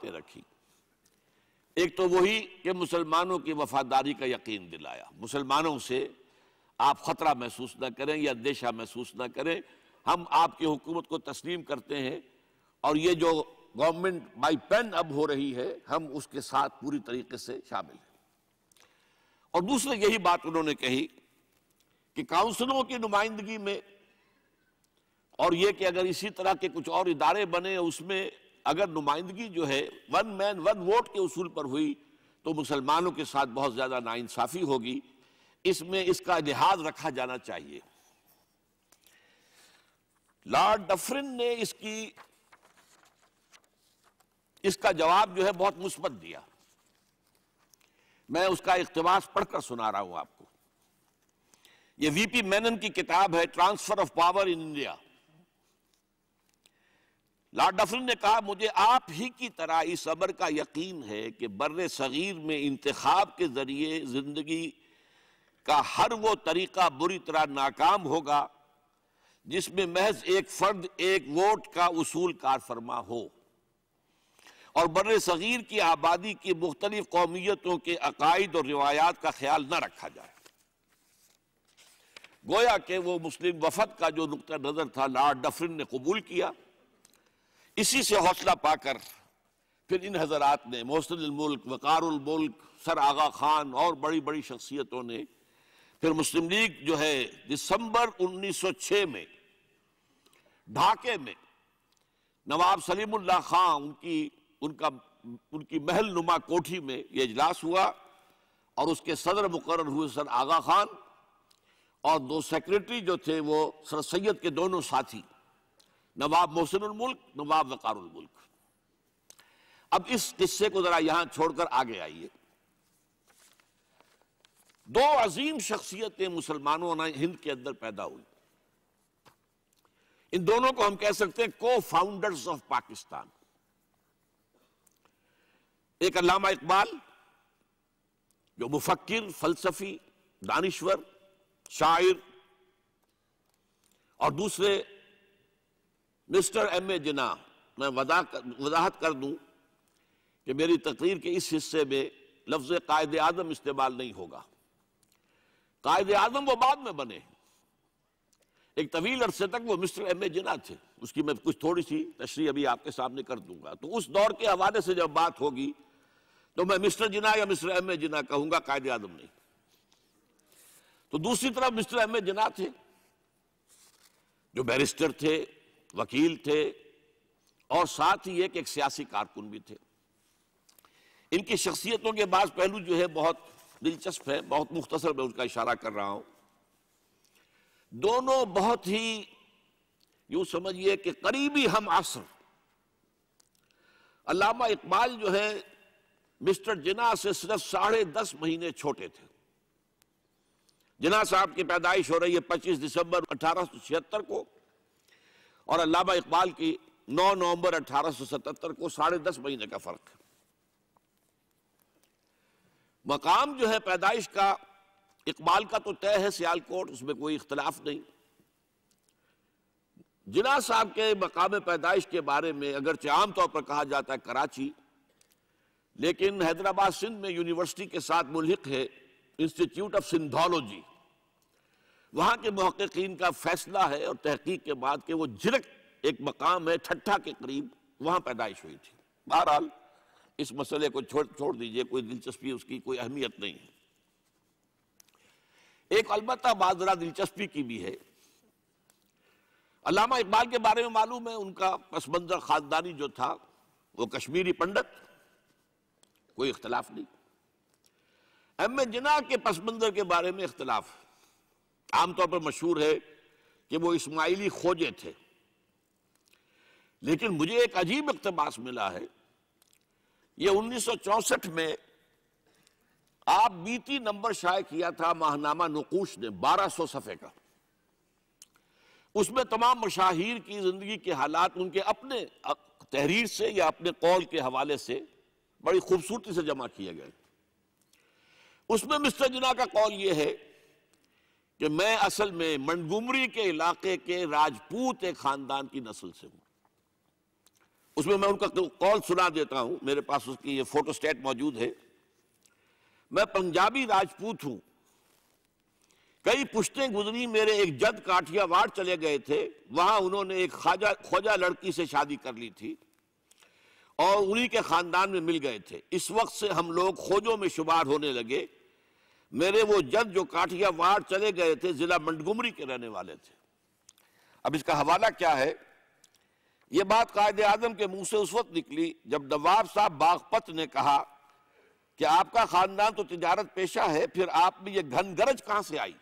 باتیں رکھی. ایک تو وہی کہ مسلمانوں کی وفاداری کا یقین دلایا، مسلمانوں سے آپ خطرہ محسوس نہ کریں یا اندیشہ محسوس نہ کریں، ہم آپ کی حکومت کو تسلیم کرتے ہیں، اور یہ جو گورنمنٹ بائی پین اب ہو رہی ہے ہم اس کے ساتھ پوری طریقے سے شامل ہیں. اور دوسرے یہی بات انہوں نے کہی کہ کاؤنسلوں کی نمائندگی میں، اور یہ کہ اگر اسی طرح کے کچھ اور ادارے بنے اس میں اگر نمائندگی جو ہے ون مین ون ووٹ کے اصول پر ہوئی تو مسلمانوں کے ساتھ بہت زیادہ ناانصافی ہوگی، اس میں اس کا لحاظ رکھا جانا چاہیے. لارڈ ڈفرن نے اس کا جواب جو ہے بہت مثبت دیا. میں اس کا اقتباس پڑھ کر سنا رہا ہوں آپ کو. یہ وی پی مینن کی کتاب ہے transfer of power in India. Lord different نے کہا مجھے آپ ہی کی طرح اس امر کا یقین ہے کہ بر صغیر میں انتخاب کے ذریعے زندگی کا ہر وہ طریقہ بری طرح ناکام ہوگا جس میں محض ایک فرد ایک ووٹ کا اصول کار فرما ہو اور بر صغیر کی آبادی کی مختلف قومیتوں کے عقائد اور روایات کا خیال نہ رکھا جائے. گویا کہ وہ مسلم وفد کا جو نقطہ نظر تھا لارڈ ڈفرن نے قبول کیا. اسی سے حوصلہ پا کر پھر ان حضرات نے محسن الملک، وقار الملک، سر آغا خان اور بڑی بڑی شخصیتوں نے پھر مسلم لیگ جو ہے دسمبر 1906 میں ڈھاکے میں نواب سلیم اللہ خان ان کی محل نما کوٹھی میں یہ اجلاس ہوا، اور اس کے صدر مقرر ہوئے سر آغا خان، اور دو سیکریٹری جو تھے وہ سر سید کے دونوں ساتھی نواب محسن الملک، نواب وقار الملک. اب اس قصے کو ذرا یہاں چھوڑ کر آگے آئیے. دو عظیم شخصیتیں مسلمانوں نے ہند کے اندر پیدا ہوئی. ان دونوں کو ہم کہہ سکتے ہیں کو فاؤنڈرز آف پاکستان. ایک علامہ اقبال جو مفکر، فلسفی، دانشور، شاعر، اور دوسرے مسٹر ایم اے جناح. میں وضاحت کر دوں کہ میری تقریر کے اس حصے میں لفظ قائد اعظم استعمال نہیں ہوگا. قائد اعظم وہ بعد میں بنے، ایک طویل عرصے تک وہ مسٹر ایم اے جناح تھے. اس کی میں کچھ تھوڑی سی تشریح ابھی آپ کے سامنے کر دوں گا. تو اس دور کے حوالے سے جب بات ہوگی تو میں مسٹر جناح یا مسٹر ایم اے جناح کہوں گا، قائد اعظم نہیں. تو دوسری طرف مسٹر ایم اے جناح تھے جو بیرسٹر تھے، وکیل تھے، اور ساتھ ہی ایک سیاسی کارکن بھی تھے. ان کی شخصیتوں کے بعض پہلو جو ہے بہت دلچسپ ہے، بہت مختصر میں اس کا اشارہ کر رہا ہوں. دونوں بہت ہی یوں سمجھیے کہ قریبی ہم عصر. علامہ اقبال جو ہے مسٹر جناح سے صرف 10.5 مہینے چھوٹے تھے. جناح صاحب کی پیدائش ہو رہی ہے 25 دسمبر 1876 کو، اور علامہ اقبال کی 9 نومبر 1877 کو. 10.5 مہینے کا فرق ہے. مقام جو ہے پیدائش کا اقبال کا تو طے ہے سیالکوٹ، اس میں کوئی اختلاف نہیں. جناح صاحب کے مقام پیدائش کے بارے میں اگرچہ عام طور پر کہا جاتا ہے کراچی، لیکن حیدرآباد سندھ میں یونیورسٹی کے ساتھ ملحق ہے انسٹیٹیوٹ آف سندھولوجی. وہاں کے محققین کا فیصلہ ہے اور تحقیق کے بعد کہ وہ جھرک ایک مقام ہے ٹھٹھا کے قریب، وہاں پیدائش ہوئی تھی. بہرحال اس مسئلے کو چھوڑ دیجئے، کوئی دلچسپی اس کی کوئی اہمیت نہیں ہے. ایک البتہ بات ذرا دلچسپی کی بھی ہے. علامہ اقبال کے بارے میں معلوم ہے ان کا پس منظر خاندانی جو تھا وہ کشمیری پنڈت، کوئی اختلاف نہیں. ایم اے جناح کے پس منظر کے بارے میں اختلاف. عام طور پر مشہور ہے کہ وہ اسماعیلی کھوجے تھے، لیکن مجھے ایک عجیب اقتباس ملا ہے. یہ 1964 میں آپ بیتی نمبر شائع کیا تھا ماہنامہ نقوش نے 1200 صفحے کا. اس میں تمام مشاہیر کی زندگی کے حالات ان کے اپنے تحریر سے یا اپنے قول کے حوالے سے بڑی خوبصورتی سے جمع کیے گئے. اس میں مسٹر جناح کا قول یہ ہے کہ میں اصل میں منگومری کے علاقے کے راجپوت ایک خاندان کی نسل سے ہوں. اس میں ان کا قول سنا دیتا ہوں، میرے پاس اس کی یہ فوٹو سٹیٹ موجود ہے۔ میں پنجابی راجپوت ہوں، کئی پشتیں گزری، میرے ایک جد کاٹھیا واڑ چلے گئے تھے، وہاں انہوں نے ایک خواجہ لڑکی سے شادی کر لی تھی اور انہی کے خاندان میں مل گئے تھے۔ اس وقت سے ہم لوگ خوجوں میں شمار ہونے لگے۔ میرے وہ جد جو کاٹھیا واڑ چلے گئے تھے ضلع منٹگمری کے رہنے والے تھے۔ اب اس کا حوالہ کیا ہے؟ یہ بات قائد اعظم کے منہ سے اس وقت نکلی جب نواب صاحب باغپت نے کہا کہ آپ کا خاندان تو تجارت پیشہ ہے، پھر آپ میں یہ گھن گرج کہاں سے آئی؟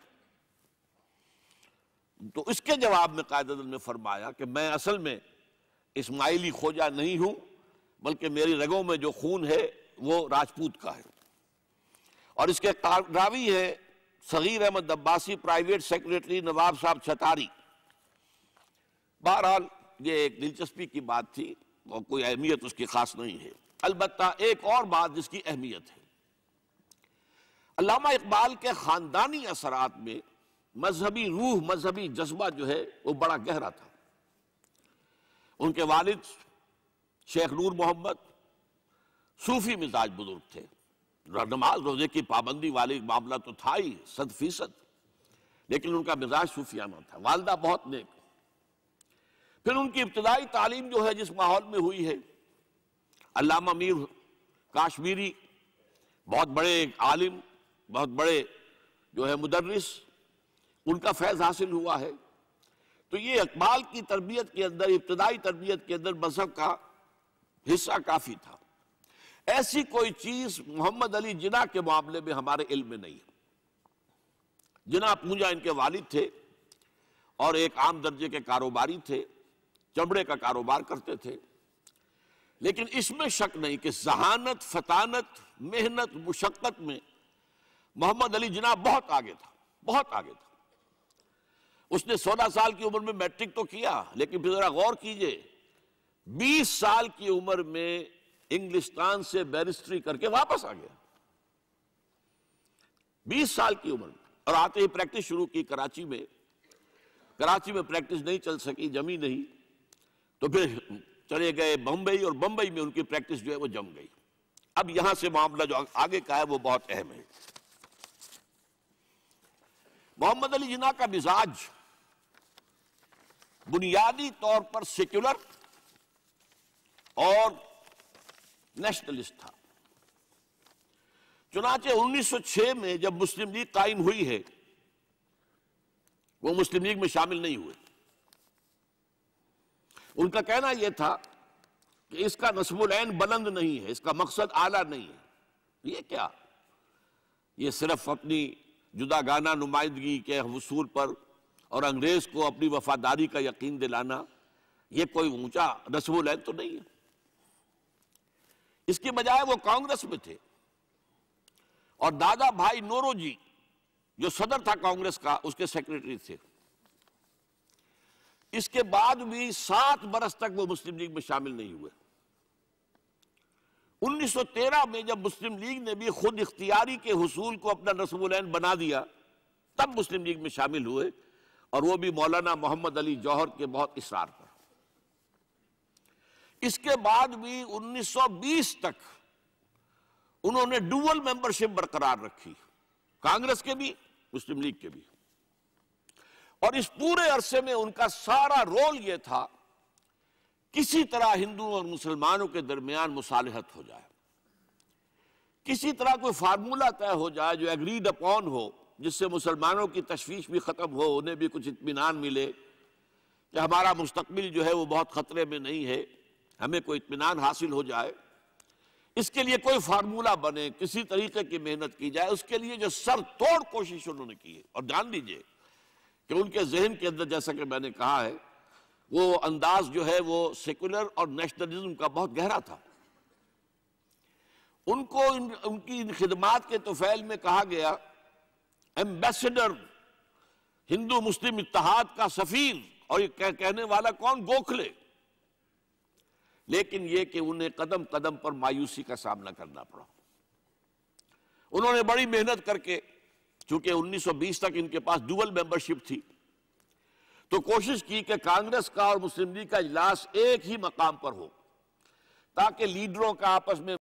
تو اس کے جواب میں قائد اعظم نے فرمایا کہ میں اصل میں اسماعیلی خوجہ نہیں ہوں، بلکہ میری رگوں میں جو خون ہے وہ راجپوت کا ہے۔ اور اس کے راوی ہے صغیر احمد عباسی، پرائیویٹ سیکریٹری نواب صاحب چھتاری۔ بہرحال یہ ایک دلچسپی کی بات تھی اور کوئی اہمیت اس کی خاص نہیں ہے۔ البتہ ایک اور بات جس کی اہمیت ہے، علامہ اقبال کے خاندانی اثرات میں مذہبی روح، مذہبی جذبہ جو ہے وہ بڑا گہرا تھا۔ ان کے والد شیخ نور محمد صوفی مزاج بزرگ تھے، نماز روزے کی پابندی والی معاملہ تو تھا ہی 100%، لیکن ان کا مزاج صوفیانہ تھا۔ والدہ بہت نیک۔ پھر ان کی ابتدائی تعلیم جو ہے جس ماحول میں ہوئی ہے، علامہ میر کاشمیری بہت بڑے عالم، بہت بڑے جو ہے مدرس، ان کا فیض حاصل ہوا ہے۔ تو یہ اقبال کی تربیت کے اندر، ابتدائی تربیت کے اندر مذہب کا حصہ کافی تھا۔ ایسی کوئی چیز محمد علی جناح کے معاملے میں ہمارے علم میں نہیں ہے۔ جناح پونجا ان کے والد تھے اور ایک عام درجے کے کاروباری تھے، چمڑے کا کاروبار کرتے تھے، لیکن اس میں شک نہیں کہ ذہانت، فطانت، محنت، مشقت میں محمد علی جناح بہت آگے تھا، بہت آگے تھا۔ اس نے 16 سال کی عمر میں میٹرک تو کیا، لیکن پھر ذرا غور کیجئے 20 سال کی عمر میں انگلستان سے بیرسٹری کر کے واپس آ گیا، 20 سال کی عمر میں، اور آتے ہی پریکٹس شروع کی کراچی میں۔ کراچی میں پریکٹس نہیں چل سکی، جمی نہیں، تو پھر چلے گئے بمبئی، اور بمبئی میں ان کی پریکٹس جو ہے وہ جم گئی۔ اب یہاں سے معاملہ جو آگے کا ہے وہ بہت اہم ہے۔ محمد علی جناح کا مزاج بنیادی طور پر سیکولر اور نیشنلسٹ تھا۔ چنانچہ 1906 میں جب مسلم لیگ قائم ہوئی ہے، وہ مسلم لیگ میں شامل نہیں ہوئے۔ ان کا کہنا یہ تھا کہ اس کا نصب العین بلند نہیں ہے، اس کا مقصد اعلیٰ نہیں ہے۔ یہ کیا؟ یہ صرف اپنی جداگانہ نمائندگی کے حصول پر اور انگریز کو اپنی وفاداری کا یقین دلانا، یہ کوئی اونچا نصب العین تو نہیں ہے۔ اس کے بجائے وہ کانگریس میں تھے، اور دادا بھائی نورو جی جو صدر تھا کانگریس کا، اس کے سیکریٹری تھے۔ اس کے بعد بھی 7 برس تک وہ مسلم لیگ میں شامل نہیں ہوئے۔ 1913 میں جب مسلم لیگ نے بھی خود اختیاری کے حصول کو اپنا نصب العین بنا دیا، تب مسلم لیگ میں شامل ہوئے، اور وہ بھی مولانا محمد علی جوہر کے بہت اصرار پر۔ اس کے بعد بھی 1920 تک انہوں نے ڈوول ممبرشپ برقرار رکھی، کانگریس کے بھی، مسلم لیگ کے بھی۔ اور اس پورے عرصے میں ان کا سارا رول یہ تھا کسی طرح ہندوؤں اور مسلمانوں کے درمیان مصالحت ہو جائے، کسی طرح کوئی فارمولہ طے ہو جائے جو ایگریڈ اپون ہو، جس سے مسلمانوں کی تشویش بھی ختم ہو، انہیں بھی کچھ اطمینان ملے کہ ہمارا مستقبل جو ہے وہ بہت خطرے میں نہیں ہے، ہمیں کوئی اطمینان حاصل ہو جائے۔ اس کے لیے کوئی فارمولہ بنے، کسی طریقے کی محنت کی جائے، اس کے لیے جو سر توڑ کوشش انہوں نے کی ہے۔ اور جان لیجئے کہ ان کے ذہن کے اندر، جیسا کہ میں نے کہا ہے، وہ انداز جو ہے وہ سیکولر اور نیشنلزم کا بہت گہرا تھا۔ ان کو ان کی خدمات کے طفیل میں کہا گیا ایمبیسڈر ہندو مسلم اتحاد کا سفیر، اور یہ کہنے والا کون؟ گوکھلے۔ لیکن یہ کہ انہیں قدم قدم پر مایوسی کا سامنا کرنا پڑا۔ انہوں نے بڑی محنت کر کے، چونکہ 1920 تک ان کے پاس ڈوول ممبرشپ تھی، تو کوشش کی کہ کانگریس کا اور مسلم لیگ کا اجلاس ایک ہی مقام پر ہو، تاکہ لیڈروں کا آپس میں